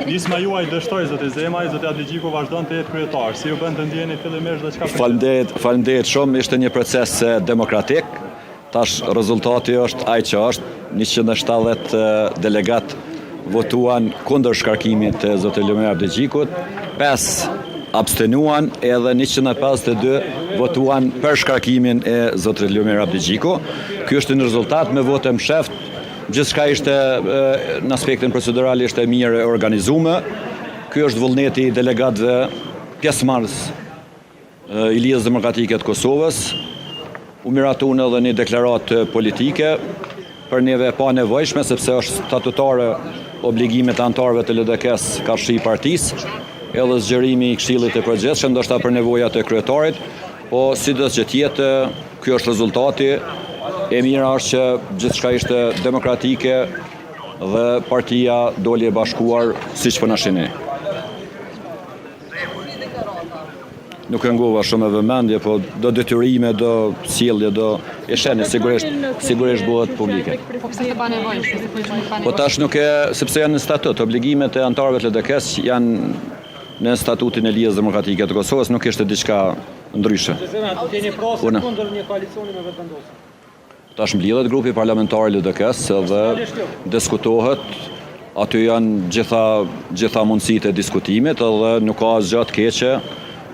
Nisma juaj dështoj, zoti Zemaj, zoti Adligjiku vazhdon të jetë kryetar. Si ju bën të ndjeni fillimisht dhe çka? Faleminderit shumë, ishte një proces demokratik. Tash rezultati është ai që është. 170 delegat votuan kundër shkarkimit të zotit Lumir Adligjikut, 5 abstenuan edhe 152 votuan për shkarkimin e zotit Lumir Adligjiku. Ky është një rezultat me vote msheft. Gjithçka ishte në aspektin procedural ishte mirë e organizuar. Ky është vullneti i delegatëve pjesëmarrës i Lidhjes Demokratike të Kosovës. U miratun edhe një deklaratë politike për neve pa nevojshme, sepse është statutare obligimet antarëve të LDK-s karshi partisë, edhe zgjerimi i Këshillit të Përgjithshëm, ndoshta për nevojat e kryetarit, po sidos që tjetë, ky është rezultati. E mira është që gjithçka ishte demokratike dhe partia doli e bashkuar siç po na shihni. Nuk e ngova shumë e vëmendje, po do detyrime, do sjellje, do e sheni sigurisht bëhet publike. Po pse të bane nevojë? Po tash nuk e, sepse janë në statut, obligimet e antarëve të LDK-s janë në statutin e Lidhjes Demokratike të Kosovës, nuk ishte diçka ndryshe. Tash mblidhet grupi parlamentar i LDK-s dhe diskutohet, aty janë gjitha mundësitë e diskutimit edhe nuk ka asgjë të keqe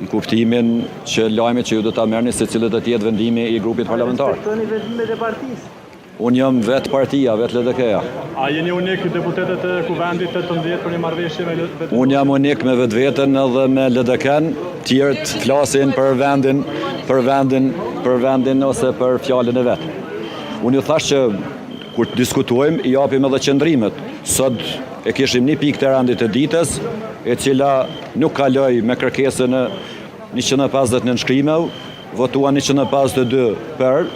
në kuptimin që lajmet që ju do ta merrni se cilët do të jetë vendimi i grupit parlamentar. Respektoni vendimet e partisë. Unë jam vetë partia, vetë LDK-ja. A jeni unik deputetët e Kuvendit 18 për një marrëveshje me vetë? Unë jam unik me vetveten edhe me LDK-n, tjerët flasin për vendin ose për fjalën e vet. Unë ju thash që kur të diskutojmë i japim edhe qëndrimet. Sot e kishim një pikë të rendit të ditës, e cila nuk kaloi me kërkesën e 150 nënshkrimeve, votuan 152 për,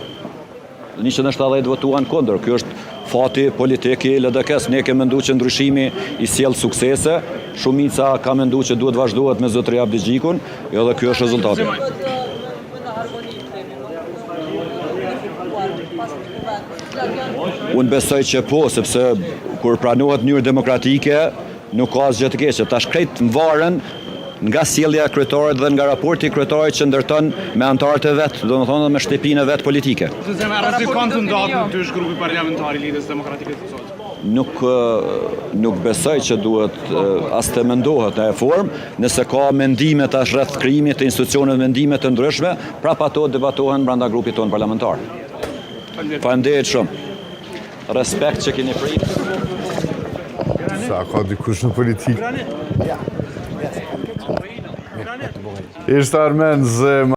170 votuan kundër. Ky është fati politik i LDK-s. Ne kemi menduar që ndryshimi i sjell suksese, shumica ka menduar që duhet vazhdohet me zotrin Abdigjikun, edhe ky është rezultati. Unë besoj që po, sepse kur pranohet në mënyrë demokratike, nuk ka asgjë të keqe. Tash krejt varen nga sjellja e kryetarit dhe nga raporti i kryetarit që ndërton me antarët e vet, domethënë me shtëpinë e vet politike. Zema rrezikon të ndahet ty është grupi parlamentar i Lidhjes Demokratike të Kosovës. Nuk besoj që duhet as të mendohet në e formë, nëse ka mendime tash rreth krijimit të institucioneve mendime të ndryshme, prapë ato debatohen brenda grupit tonë parlamentar. Faleminderit shumë. Respekt që keni prit. Sa ka dikush në politikë. Ishte Armen Zema.